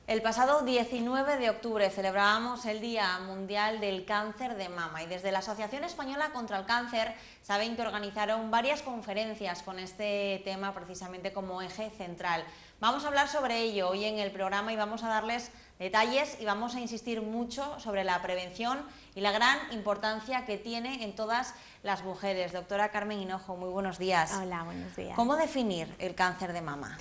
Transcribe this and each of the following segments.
El pasado 19 de octubre celebrábamos el Día Mundial del Cáncer de Mama y desde la Asociación Española contra el Cáncer saben que organizaron varias conferencias con este tema precisamente como eje central. Vamos a hablar sobre ello hoy en el programa y vamos a darles detalles y vamos a insistir mucho sobre la prevención y la gran importancia que tiene en todas las mujeres. Doctora Carmen Hinojo, muy buenos días. Hola, buenos días. ¿Cómo definir el cáncer de mama?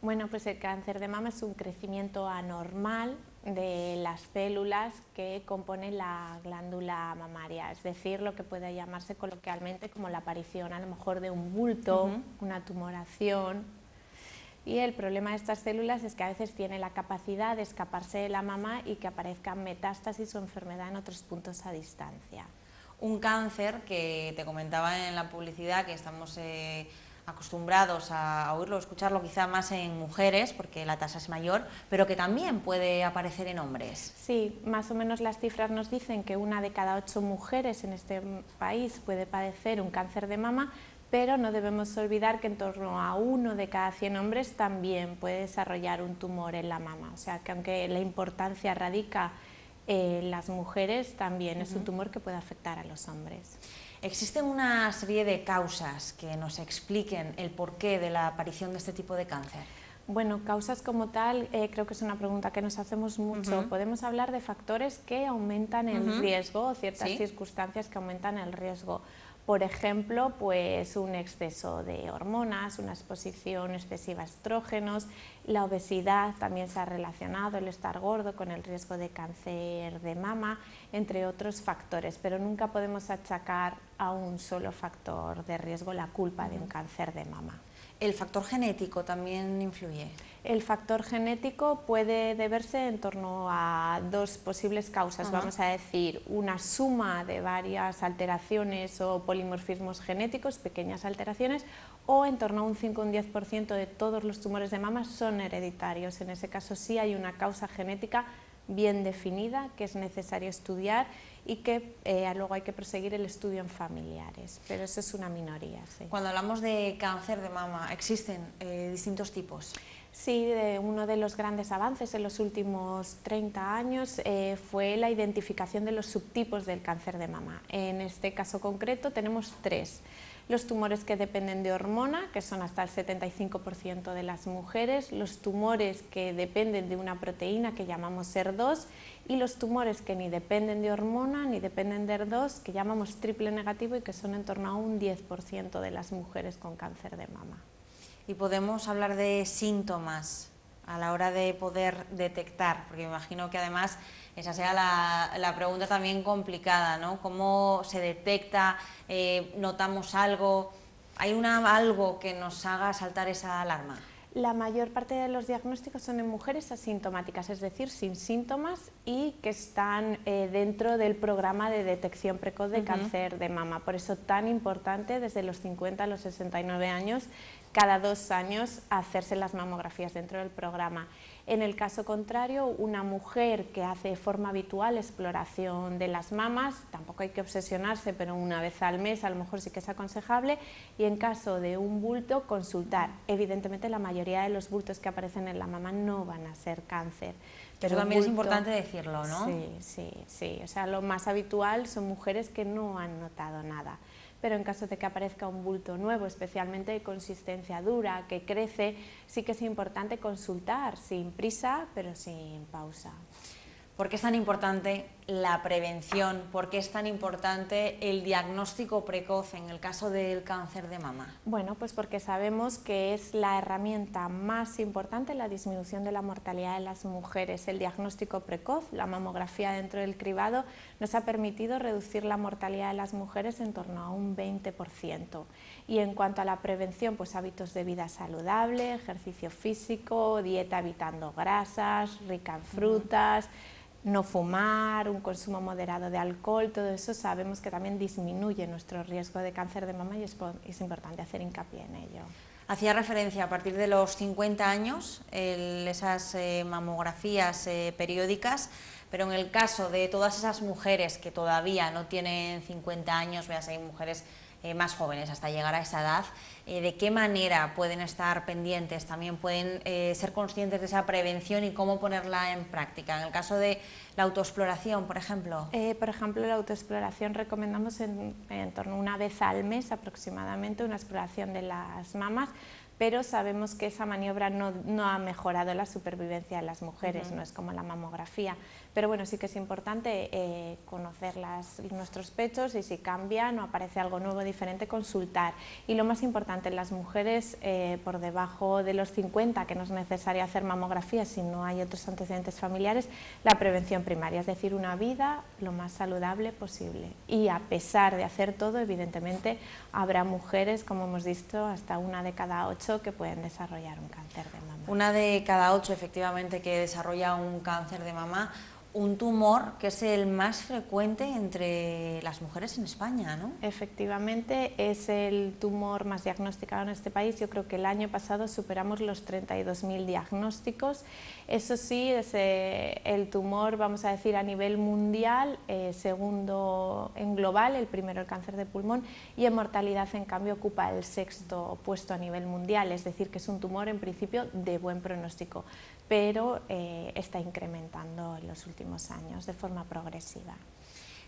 Bueno, pues el cáncer de mama es un crecimiento anormal de las células que componen la glándula mamaria, es decir, lo que puede llamarse coloquialmente como la aparición a lo mejor de un bulto, una tumoración. Y el problema de estas células es que a veces tiene la capacidad de escaparse de la mama y que aparezcan metástasis o enfermedad en otros puntos a distancia. Un cáncer que te comentaba en la publicidad que estamos acostumbrados a oírlo, escucharlo quizá más en mujeres porque la tasa es mayor, pero que también puede aparecer en hombres. Sí, más o menos las cifras nos dicen que 1 de cada 8 mujeres en este país puede padecer un cáncer de mama, pero no debemos olvidar que en torno a 1 de cada 100 hombres también puede desarrollar un tumor en la mama, o sea que aunque la importancia radica en las mujeres, también es un tumor que puede afectar a los hombres. ¿Existen una serie de causas que nos expliquen el porqué de la aparición de este tipo de cáncer? Bueno, causas como tal, creo que es una pregunta que nos hacemos mucho. Podemos hablar de factores que aumentan el riesgo o ciertas circunstancias que aumentan el riesgo. Por ejemplo, pues un exceso de hormonas, una exposición excesiva a estrógenos, la obesidad también se ha relacionado, el estar gordo con el riesgo de cáncer de mama, entre otros factores, pero nunca podemos achacar a un solo factor de riesgo la culpa de un cáncer de mama. ¿El factor genético también influye? El factor genético puede deberse en torno a 2 posibles causas, vamos a decir, una suma de varias alteraciones o polimorfismos genéticos, pequeñas alteraciones, o en torno a un 5 o un 10% de todos los tumores de mama son hereditarios. En ese caso sí hay una causa genética bien definida que es necesario estudiar y que luego hay que proseguir el estudio en familiares, pero eso es una minoría. Sí. Cuando hablamos de cáncer de mama, ¿existen distintos tipos? Sí, uno de los grandes avances en los últimos 30 años fue la identificación de los subtipos del cáncer de mama. En este caso concreto tenemos 3. Los tumores que dependen de hormona, que son hasta el 75% de las mujeres, los tumores que dependen de una proteína que llamamos HER2 y los tumores que ni dependen de hormona ni dependen de HER2, que llamamos triple negativo y que son en torno a un 10% de las mujeres con cáncer de mama. Y podemos hablar de síntomas a la hora de poder detectar, porque me imagino que además esa sea la pregunta también complicada, ¿no? ¿Cómo se detecta? ¿Notamos algo? ¿Hay algo que nos haga saltar esa alarma? La mayor parte de los diagnósticos son en mujeres asintomáticas, es decir, sin síntomas y que están dentro del programa de detección precoz de cáncer de mama. Por eso tan importante desde los 50 a los 69 años, cada 2 años hacerse las mamografías dentro del programa. En el caso contrario, una mujer que hace de forma habitual exploración de las mamas, tampoco hay que obsesionarse, pero una vez al mes a lo mejor sí que es aconsejable, y en caso de un bulto consultar. Evidentemente la mayoría de los bultos que aparecen en la mama no van a ser cáncer. Pero también es importante decirlo, ¿no? Sí, o sea, lo más habitual son mujeres que no han notado nada. Pero en caso de que aparezca un bulto nuevo, especialmente de consistencia dura, que crece, sí que es importante consultar, sin prisa, pero sin pausa. ¿Por qué es tan importante la prevención? ¿Por qué es tan importante el diagnóstico precoz en el caso del cáncer de mama? Bueno, pues porque sabemos que es la herramienta más importante en la disminución de la mortalidad de las mujeres. El diagnóstico precoz, la mamografía dentro del cribado, nos ha permitido reducir la mortalidad de las mujeres en torno a un 20%. Y en cuanto a la prevención, pues hábitos de vida saludable, ejercicio físico, dieta evitando grasas, rica en frutas, no fumar, un consumo moderado de alcohol, todo eso sabemos que también disminuye nuestro riesgo de cáncer de mama y es importante hacer hincapié en ello. Hacía referencia a partir de los 50 años, esas mamografías periódicas, pero en el caso de todas esas mujeres que todavía no tienen 50 años, veas, hay mujeres más jóvenes hasta llegar a esa edad, ¿De qué manera pueden estar pendientes? También pueden ser conscientes de esa prevención y cómo ponerla en práctica. En el caso de la autoexploración, por ejemplo. Por ejemplo, la autoexploración recomendamos en torno a una vez al mes aproximadamente una exploración de las mamas, pero sabemos que esa maniobra no ha mejorado la supervivencia de las mujeres, no es como la mamografía. Pero bueno, sí que es importante conocer nuestros pechos y si cambian o aparece algo nuevo, diferente, consultar. Y lo más importante, en las mujeres por debajo de los 50, que no es necesario hacer mamografía si no hay otros antecedentes familiares, la prevención primaria, es decir, una vida lo más saludable posible. Y a pesar de hacer todo, evidentemente, habrá mujeres, como hemos visto, hasta 1 de cada 8 que pueden desarrollar un cáncer de mama. 1 de cada 8 efectivamente que desarrolla un cáncer de mama, un tumor que es el más frecuente entre las mujeres en España, ¿no? Efectivamente, es el tumor más diagnosticado en este país. Yo creo que el año pasado superamos los 32.000 diagnósticos. Eso sí, es el tumor, vamos a decir, a nivel mundial, segundo en global, el primero el cáncer de pulmón, y en mortalidad, en cambio, ocupa el 6.º puesto a nivel mundial, es decir, que es un tumor en principio de buen pronóstico, pero está incrementando en los últimos años de forma progresiva.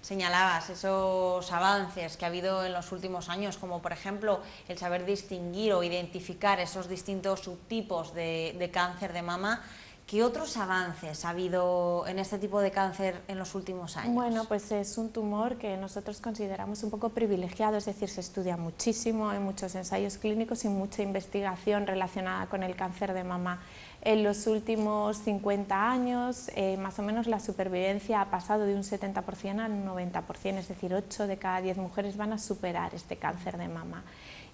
Señalabas esos avances que ha habido en los últimos años, como por ejemplo el saber distinguir o identificar esos distintos subtipos de cáncer de mama. ¿Qué otros avances ha habido en este tipo de cáncer en los últimos años? Bueno, pues es un tumor que nosotros consideramos un poco privilegiado, es decir, se estudia muchísimo, hay muchos ensayos clínicos y mucha investigación relacionada con el cáncer de mama. En los últimos 50 años, más o menos, la supervivencia ha pasado de un 70% al 90%, es decir, 8 de cada 10 mujeres van a superar este cáncer de mama.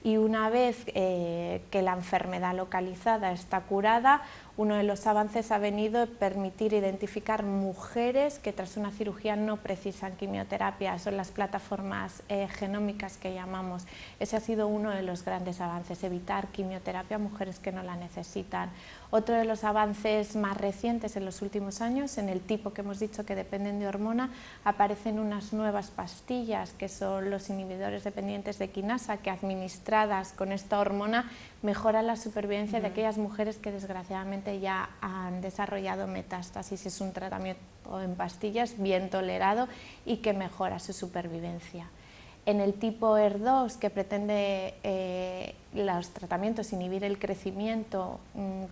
Y una vez que la enfermedad localizada está curada, uno de los avances ha venido a permitir identificar mujeres que tras una cirugía no precisan quimioterapia, son las plataformas genómicas que llamamos. Ese ha sido uno de los grandes avances, evitar quimioterapia a mujeres que no la necesitan. Otro de los avances más recientes en los últimos años, en el tipo que hemos dicho que dependen de hormona, aparecen unas nuevas pastillas que son los inhibidores dependientes de quinasa, que administradas con esta hormona mejoran la supervivencia de aquellas mujeres que desgraciadamente ya han desarrollado metástasis. Es un tratamiento en pastillas bien tolerado y que mejora su supervivencia. En el tipo HER2, que pretende los tratamientos inhibir el crecimiento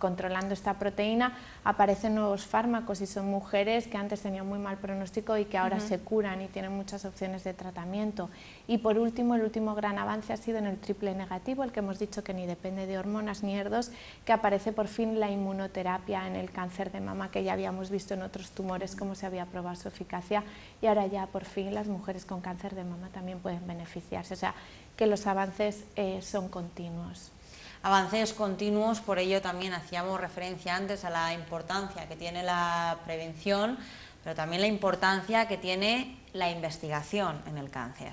controlando esta proteína, aparecen nuevos fármacos y son mujeres que antes tenían muy mal pronóstico y que ahora se curan y tienen muchas opciones de tratamiento. Y por último, el último gran avance ha sido en el triple negativo, el que hemos dicho que ni depende de hormonas ni HER2, que aparece por fin la inmunoterapia en el cáncer de mama, que ya habíamos visto en otros tumores cómo se había probado su eficacia, y ahora ya por fin las mujeres con cáncer de mama también pueden beneficiarse, o sea que los avances son continuos. Avances continuos, por ello también hacíamos referencia antes a la importancia que tiene la prevención, pero también la importancia que tiene la investigación en el cáncer.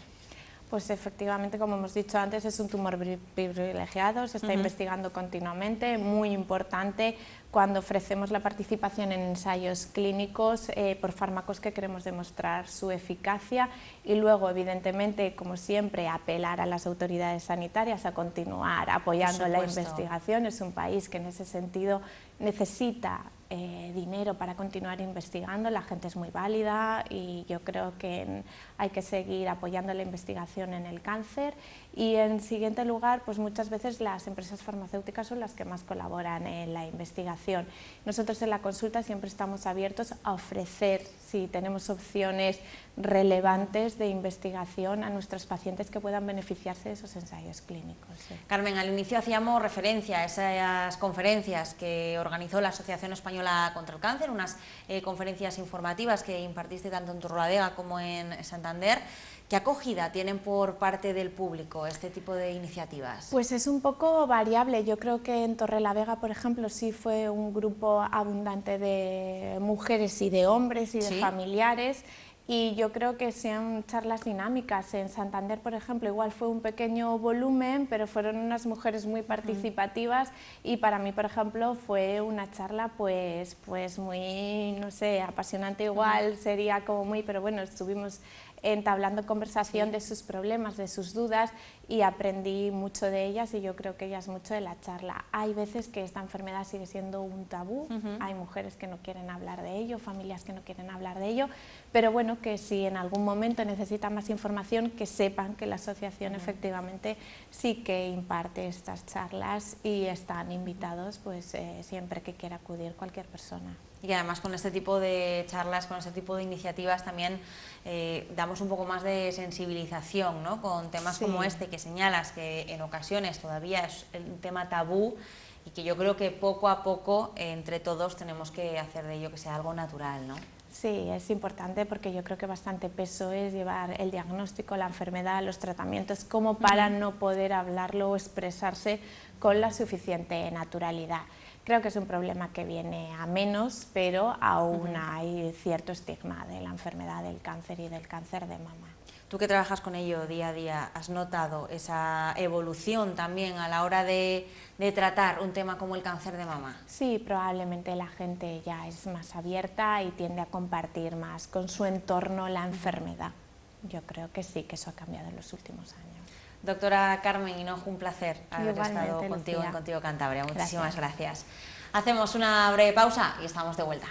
Pues efectivamente, como hemos dicho antes, es un tumor privilegiado, se está investigando continuamente, muy importante cuando ofrecemos la participación en ensayos clínicos por fármacos que queremos demostrar su eficacia y luego, evidentemente, como siempre, apelar a las autoridades sanitarias a continuar apoyando la investigación. Es un país que en ese sentido necesita dinero para continuar investigando, la gente es muy válida y yo creo que hay que seguir apoyando la investigación en el cáncer. Y en siguiente lugar, pues muchas veces las empresas farmacéuticas son las que más colaboran en la investigación. Nosotros en la consulta siempre estamos abiertos a ofrecer, si tenemos opciones relevantes de investigación, a nuestros pacientes que puedan beneficiarse de esos ensayos clínicos. Sí. Carmen, al inicio hacíamos referencia a esas conferencias que organizó la Asociación Española contra el Cáncer, unas conferencias informativas que impartiste tanto en Torrelavega como en Santander. ¿Qué acogida tienen por parte del público este tipo de iniciativas? Pues es un poco variable. Yo creo que en Torrelavega, por ejemplo, sí fue un grupo abundante de mujeres y de hombres y de familiares. Y yo creo que sean charlas dinámicas. En Santander, por ejemplo, igual fue un pequeño volumen, pero fueron unas mujeres muy participativas y para mí, por ejemplo, fue una charla pues muy, no sé, apasionante igual, sería como muy, pero bueno, estuvimos entablando conversación de sus problemas, de sus dudas, y aprendí mucho de ellas y yo creo que ellas mucho de la charla. Hay veces que esta enfermedad sigue siendo un tabú, hay mujeres que no quieren hablar de ello, familias que no quieren hablar de ello, pero bueno, que si en algún momento necesitan más información, que sepan que la asociación efectivamente sí que imparte estas charlas y están invitados pues siempre que quiera acudir cualquier persona. Y además con este tipo de charlas, con este tipo de iniciativas también damos un poco más de sensibilización, ¿no? Con temas como este que señalas, que en ocasiones todavía es un tema tabú y que yo creo que poco a poco entre todos tenemos que hacer de ello que sea algo natural, ¿no? Sí, es importante porque yo creo que bastante peso es llevar el diagnóstico, la enfermedad, los tratamientos, como para no poder hablarlo o expresarse con la suficiente naturalidad. Creo que es un problema que viene a menos, pero aún hay cierto estigma de la enfermedad del cáncer y del cáncer de mama. Tú que trabajas con ello día a día, ¿has notado esa evolución también a la hora de tratar un tema como el cáncer de mama? Sí, probablemente la gente ya es más abierta y tiende a compartir más con su entorno la enfermedad. Yo creo que sí, que eso ha cambiado en los últimos años. Doctora Carmen Hinojo, un placer haber estado contigo en Contigo Cantabria. Muchísimas gracias. Hacemos una breve pausa y estamos de vuelta.